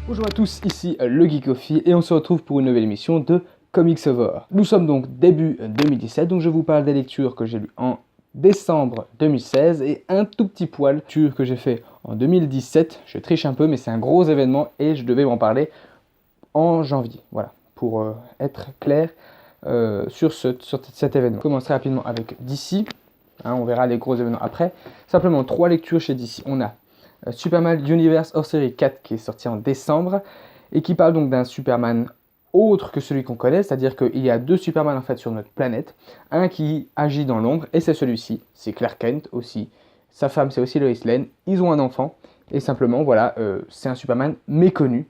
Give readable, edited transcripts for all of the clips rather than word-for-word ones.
Bonjour à tous, ici le Geek Coffee et on se retrouve pour une nouvelle émission de Comics Over. Nous sommes donc début 2017, donc je vous parle des lectures que j'ai lues en décembre 2016 et un tout petit poil que j'ai fait en 2017. Je triche un peu mais c'est un gros événement et je devais en parler en janvier. Voilà, pour être clair sur cet événement. On commencerai rapidement avec DC, on verra les gros événements après. Simplement 3 lectures chez DC. On a Superman Universe hors série 4 qui est sorti en décembre et qui parle donc d'un Superman autre que celui qu'on connaît, c'est-à-dire qu'il y a 2 Superman en fait sur notre planète, un qui agit dans l'ombre et c'est celui-ci, c'est Clark Kent aussi, sa femme c'est aussi Lois Lane, ils ont un enfant et simplement voilà, c'est un Superman méconnu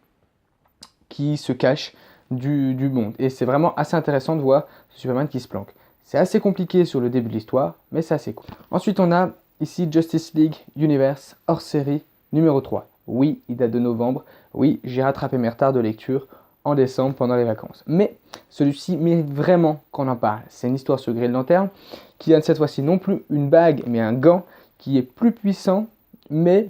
qui se cache du monde et c'est vraiment assez intéressant de voir ce Superman qui se planque. C'est assez compliqué sur le début de l'histoire, mais c'est assez cool. Ensuite on a ici Justice League Universe hors série numéro 3. Oui, il date de novembre. Oui, j'ai rattrapé mes retards de lecture en décembre pendant les vacances. Mais celui-ci mérite vraiment qu'on en parle. C'est une histoire sur Green Lantern qui a cette fois-ci non plus une bague, mais un gant qui est plus puissant, mais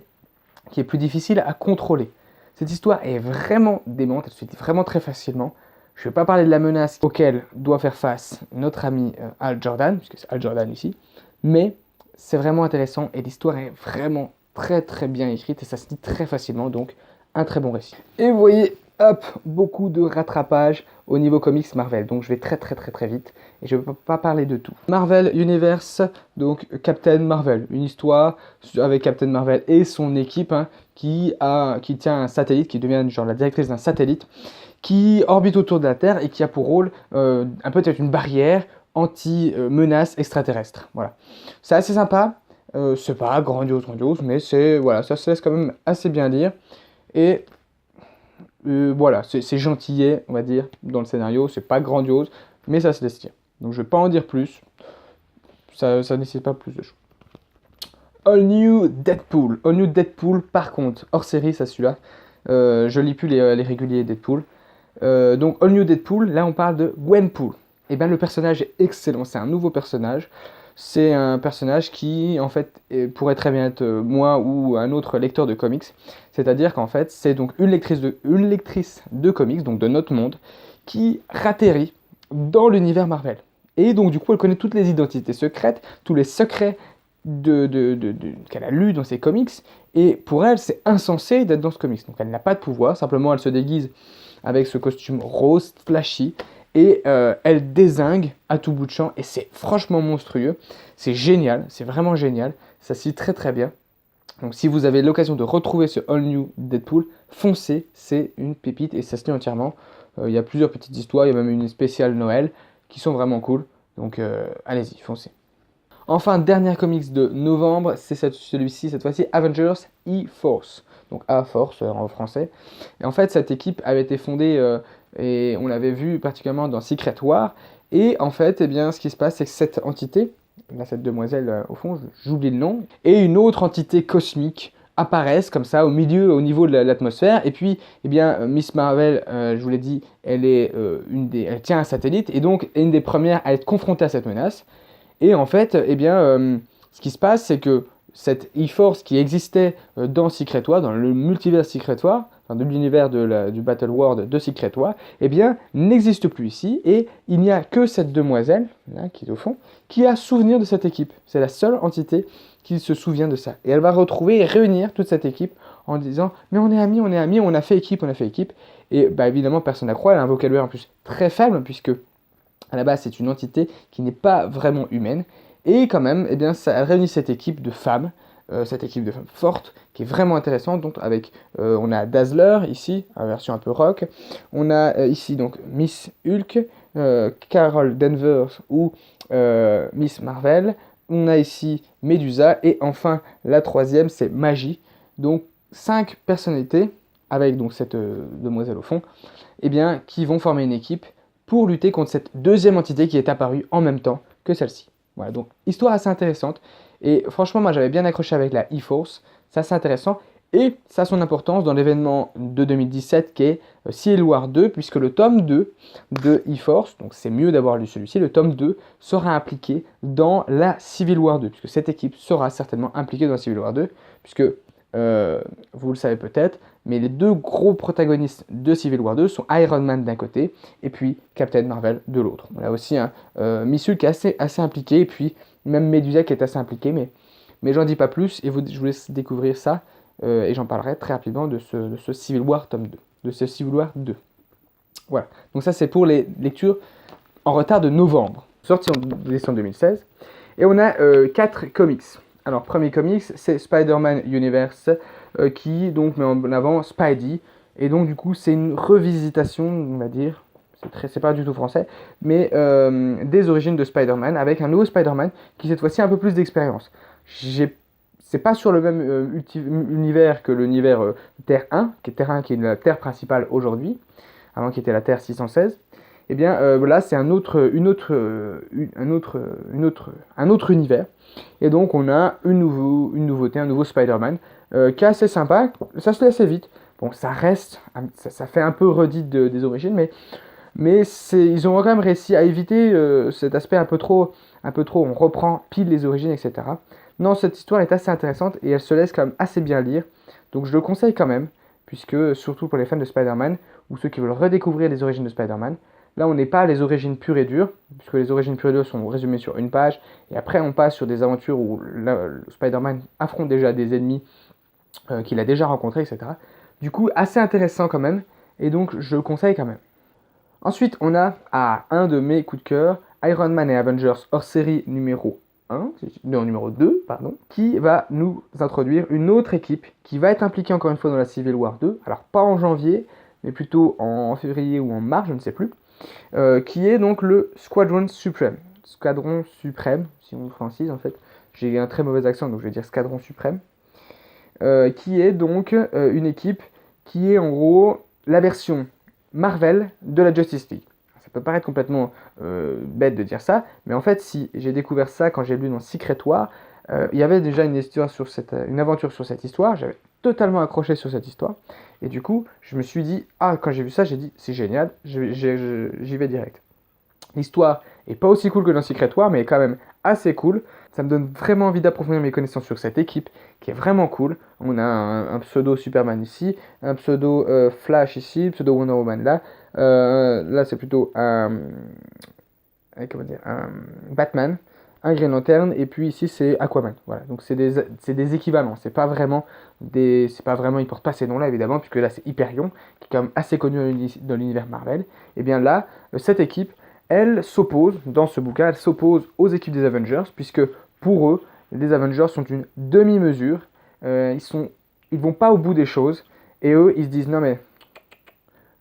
qui est plus difficile à contrôler. Cette histoire est vraiment démente, elle se dit vraiment très facilement. Je ne vais pas parler de la menace auquel doit faire face notre ami Hal Jordan, puisque c'est Hal Jordan ici, mais c'est vraiment intéressant et l'histoire est vraiment très bien écrite et ça se lit très facilement, donc un très bon récit. Et vous voyez, hop, beaucoup de rattrapage au niveau comics Marvel, donc je vais très vite et je ne vais pas parler de tout. Marvel Universe, donc Captain Marvel, une histoire avec Captain Marvel et son équipe qui tient un satellite, qui devient genre la directrice d'un satellite qui orbite autour de la Terre et qui a pour rôle un peu peut-être une barrière anti-menace extraterrestre. Voilà. C'est assez sympa, c'est pas grandiose, mais c'est voilà, ça se laisse quand même assez bien lire. Et voilà, c'est gentillet, on va dire, dans le scénario, c'est pas grandiose, mais ça se laisse lire. Donc je vais pas en dire plus, ça nécessite pas plus de choses. All New Deadpool. All New Deadpool, par contre, hors série, ça celui-là. Je lis plus les réguliers Deadpool. Donc All New Deadpool, là on parle de Gwenpool. Et bien le personnage est excellent, c'est un nouveau personnage. C'est un personnage qui en fait pourrait très bien être moi ou un autre lecteur de comics. C'est-à-dire qu'en fait c'est donc une lectrice de comics, donc de notre monde, qui ratterrit dans l'univers Marvel. Et donc du coup elle connaît toutes les identités secrètes, tous les secrets qu'elle a lus dans ses comics. Et pour elle c'est insensé d'être dans ce comics. Donc elle n'a pas de pouvoir, simplement elle se déguise avec ce costume rose flashy et elle dézingue à tout bout de champ et c'est franchement monstrueux, c'est génial, c'est vraiment génial, ça se lit très bien. Donc si vous avez l'occasion de retrouver ce All New Deadpool, foncez, c'est une pépite et ça se lit entièrement. Il y a plusieurs petites histoires, il y a même une spéciale Noël qui sont vraiment cool, donc allez-y, foncez. Enfin, dernier comics de novembre, c'est celui-ci, cette fois-ci, Avengers E-Force. Donc A-Force en français. Et en fait, cette équipe avait été fondée, et on l'avait vu particulièrement dans Secret War. Et en fait, eh bien, ce qui se passe, c'est que cette entité, là, cette demoiselle au fond, j'oublie le nom, et une autre entité cosmique apparaissent comme ça au niveau de l'atmosphère. Et puis, eh bien, Miss Marvel, je vous l'ai dit, elle tient un satellite, et donc est une des premières à être confrontée à cette menace. Et en fait, eh bien, ce qui se passe, c'est que cette E-Force qui existait dans Secret War, dans le multivers Secret War, enfin, de l'univers du Battle World de Secret War, eh bien, n'existe plus ici, et il n'y a que cette demoiselle, là, qui est au fond, qui a souvenir de cette équipe. C'est la seule entité qui se souvient de ça. Et elle va retrouver et réunir toute cette équipe en disant « Mais on est amis, on a fait équipe. » Et bah, évidemment, personne n'a croire, elle a un vocabulaire en plus très faible, puisque à la base, c'est une entité qui n'est pas vraiment humaine. Et quand même, eh bien, elle réunit cette équipe de femmes fortes, qui est vraiment intéressante. Donc, on a Dazzler ici, en version un peu rock. On a ici donc Miss Hulk, Carol Danvers ou Miss Marvel. On a ici Medusa. Et enfin, la troisième, c'est Magie. Donc, 5 personnalités, avec donc cette demoiselle au fond, eh bien, qui vont former une équipe pour lutter contre cette deuxième entité qui est apparue en même temps que celle-ci. Voilà, donc histoire assez intéressante. Et franchement, moi j'avais bien accroché avec la E-Force, c'est assez intéressant. Et ça a son importance dans l'événement de 2017 qui est Civil War 2, puisque le tome 2 de E-Force, donc c'est mieux d'avoir lu celui-ci, le tome 2 sera impliqué dans la Civil War 2, puisque cette équipe sera certainement impliquée dans la Civil War 2, puisque vous le savez peut-être, mais les deux gros protagonistes de Civil War 2 sont Iron Man d'un côté et puis Captain Marvel de l'autre. On a aussi un Missul qui est assez impliqué et puis même Medusa qui est assez impliqué, mais j'en dis pas plus et je vous laisse découvrir ça et j'en parlerai très rapidement de ce Civil War tome 2, de ce Civil War 2. Voilà, donc ça c'est pour les lectures en retard de novembre, sorti en décembre 2016. Et on a 4 comics. Alors, premier comics, c'est Spider-Man Universe, qui donc met en avant Spidey. Et donc, du coup, c'est une revisitation, on va dire, c'est pas du tout français, mais des origines de Spider-Man, avec un nouveau Spider-Man qui, cette fois-ci, a un peu plus d'expérience. C'est pas sur le même univers que l'univers Terre 1, qui est la Terre principale aujourd'hui, avant qui était la Terre 616. Eh bien là c'est un autre univers. Et donc on a une nouveauté, un nouveau Spider-Man qui est assez sympa, ça se fait assez vite. Bon, ça fait un peu redite des origines, mais ils ont quand même réussi à éviter cet aspect un peu trop, on reprend pile les origines, etc. Non, cette histoire est assez intéressante et elle se laisse quand même assez bien lire, donc je le conseille quand même, puisque surtout pour les fans de Spider-Man, ou ceux qui veulent redécouvrir les origines de Spider-Man, là, on n'est pas à les origines pures et dures, puisque les origines pures et dures sont résumées sur une page, et après on passe sur des aventures où Spider-Man affronte déjà des ennemis qu'il a déjà rencontrés, etc. Du coup, assez intéressant quand même, et donc je le conseille quand même. Ensuite, on a un de mes coups de cœur, Iron Man et Avengers hors série numéro 1, non, numéro 2, pardon, qui va nous introduire une autre équipe qui va être impliquée encore une fois dans la Civil War 2, alors pas en janvier, mais plutôt en février ou en mars, je ne sais plus, qui est donc le Squadron Supreme. Squadron Suprême, si on francise en fait. J'ai un très mauvais accent, donc je vais dire Squadron Suprême. Qui est donc une équipe qui est en gros la version Marvel de la Justice League. Ça peut paraître complètement bête de dire ça, mais en fait, si j'ai découvert ça quand j'ai lu dans Secret War, il y avait déjà une aventure sur cette histoire, j'avais totalement accroché sur cette histoire, et du coup, je me suis dit, quand j'ai vu ça, j'ai dit, c'est génial, j'y vais direct. L'histoire est pas aussi cool que dans Secret War, mais est quand même assez cool. Ça me donne vraiment envie d'approfondir mes connaissances sur cette équipe, qui est vraiment cool. On a un pseudo Superman ici, un pseudo Flash ici, pseudo Wonder Woman là. Là, c'est plutôt un Batman, un Green Lantern, et puis ici c'est Aquaman. Voilà, donc c'est des équivalents. C'est pas vraiment ils portent pas ces noms-là évidemment, puisque là c'est Hyperion, qui est quand même assez connu dans l'univers Marvel. Et bien là, cette équipe, elle s'oppose, dans ce bouquin, elle s'oppose aux équipes des Avengers, puisque pour eux, les Avengers sont une demi-mesure. Ils vont pas au bout des choses, et eux, ils se disent non mais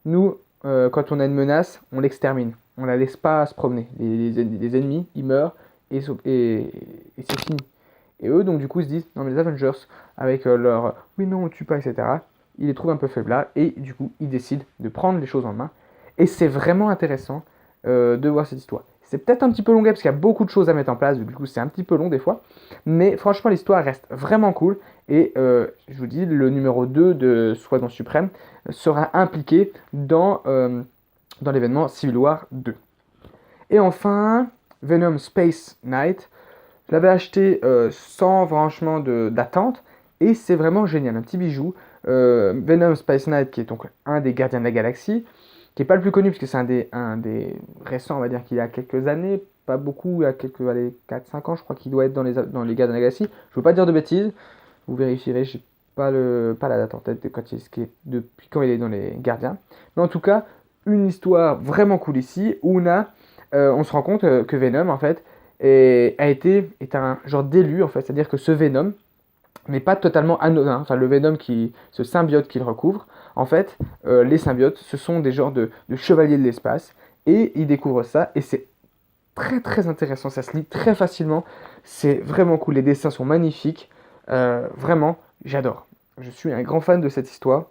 nous, quand on a une menace, on l'extermine. On la laisse pas se promener. Les ennemis, ils meurent et c'est fini. Et eux, donc du coup, ils se disent, non mais les Avengers, avec leur oui non, on tue pas, etc., ils les trouvent un peu faiblards et du coup, ils décident de prendre les choses en main. Et c'est vraiment intéressant de voir cette histoire. C'est peut-être un petit peu longuet parce qu'il y a beaucoup de choses à mettre en place, du coup c'est un petit peu long des fois, mais franchement l'histoire reste vraiment cool et je vous dis, le numéro 2 de Squadron Suprême sera impliqué dans l'événement Civil War 2. Et enfin, Venom Space Knight, je l'avais acheté sans franchement d'attente et c'est vraiment génial, un petit bijou. Venom Space Knight qui est donc un des gardiens de la galaxie, qui n'est pas le plus connu puisque c'est un des récents, on va dire qu'il y a quelques années, pas beaucoup, il y a quelques 4-5 ans, je crois qu'il doit être dans les Gardiens de la Galaxie. Je ne veux pas dire de bêtises, vous vérifierez, je n'ai pas la date en tête depuis quand il est dans les Gardiens. Mais en tout cas, une histoire vraiment cool ici où on se rend compte que Venom en fait est un genre d'élu en fait, c'est-à-dire que ce Venom mais pas totalement anodin. Enfin, le Venom, ce symbiote qu'il recouvre, en fait, les symbiotes, ce sont des genres de chevaliers de l'espace, et il découvre ça, et c'est très très intéressant, ça se lit très facilement, c'est vraiment cool, les dessins sont magnifiques, vraiment, j'adore. Je suis un grand fan de cette histoire,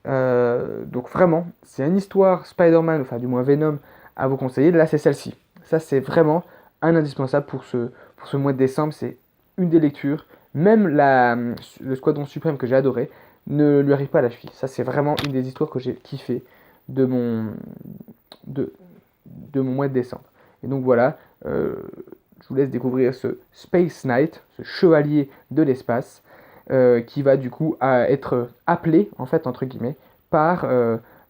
donc vraiment, c'est une histoire Spider-Man, enfin du moins Venom, à vous conseiller, là c'est celle-ci. Ça c'est vraiment un indispensable pour ce mois de décembre, c'est une des lectures. Même le Squadron Suprême que j'ai adoré ne lui arrive pas à la cheville. Ça, c'est vraiment une des histoires que j'ai kiffé de mon mois de décembre. Et donc voilà, je vous laisse découvrir ce Space Knight, ce chevalier de l'espace. qui va du coup être appelé, en fait, entre guillemets, par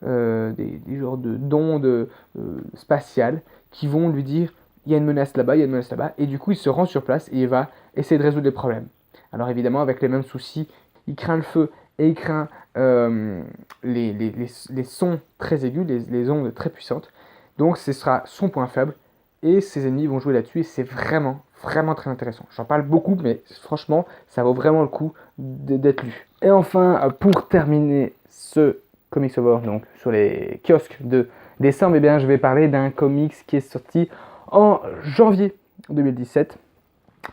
des genres d'ondes spatiales qui vont lui dire il y a une menace là-bas, il y a une menace là-bas, et du coup il se rend sur place et il va essayer de résoudre les problèmes. Alors évidemment avec les mêmes soucis, il craint le feu et il craint les sons très aigus, les ondes très puissantes, donc ce sera son point faible, et ses ennemis vont jouer là-dessus, et c'est vraiment, vraiment très intéressant. J'en parle beaucoup, mais franchement, ça vaut vraiment le coup d'être lu. Et enfin, pour terminer ce Comics Over, donc sur les kiosques de décembre, eh bien, je vais parler d'un comics qui est sorti en janvier 2017.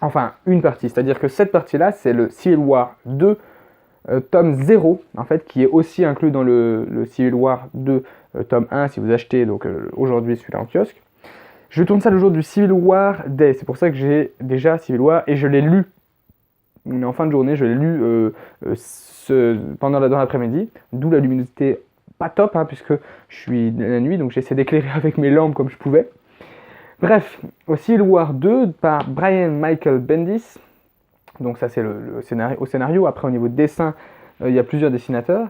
Enfin, une partie, c'est-à-dire que cette partie-là, c'est le Civil War 2, tome 0, en fait, qui est aussi inclus dans le Civil War 2, tome 1, si vous achetez donc aujourd'hui celui-là en kiosque. Je tourne ça le jour du Civil War Day, c'est pour ça que j'ai déjà Civil War et je l'ai lu. On est en fin de journée, je l'ai lu dans l'après-midi, d'où la luminosité pas top, hein, puisque je suis de la nuit, donc j'essaie d'éclairer avec mes lampes comme je pouvais. Bref, au Civil War 2 par Brian Michael Bendis, donc ça c'est le scénario, au scénario. Après au niveau de dessin, il y a plusieurs dessinateurs,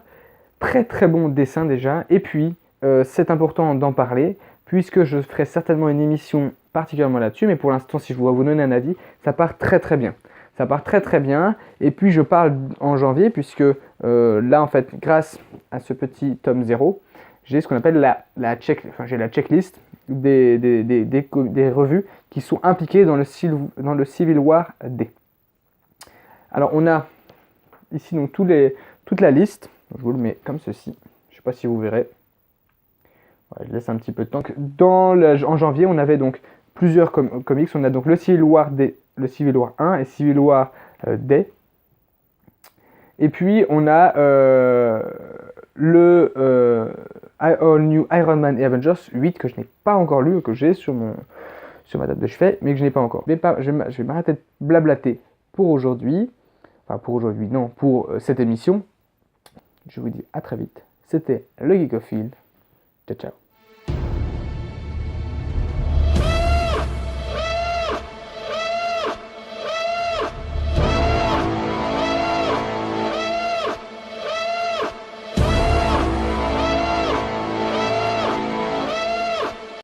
très très bon dessin déjà, et puis c'est important d'en parler, puisque je ferai certainement une émission particulièrement là-dessus, mais pour l'instant, si je dois vous donner un avis, ça part très très bien. Ça part très très bien, et puis je parle en janvier, puisque là, en fait, grâce à ce petit tome 0, j'ai ce qu'on appelle la checklist des revues qui sont impliquées dans le Civil War D. Alors, on a ici donc toute la liste, je vous le mets comme ceci, je ne sais pas si vous verrez. Ouais, je laisse un petit peu de temps. En janvier, on avait donc plusieurs comics. On a donc le Civil War D, le Civil War 1 et Civil War D. Et puis on a le All New Iron Man et Avengers 8 que je n'ai pas encore lu, que j'ai sur ma table de chevet, mais que je n'ai pas encore. Je vais m'arrêter de blablater pour aujourd'hui. Enfin pour aujourd'hui, non, pour cette émission. Je vous dis à très vite. C'était le Geekophile. Ciao, ciao.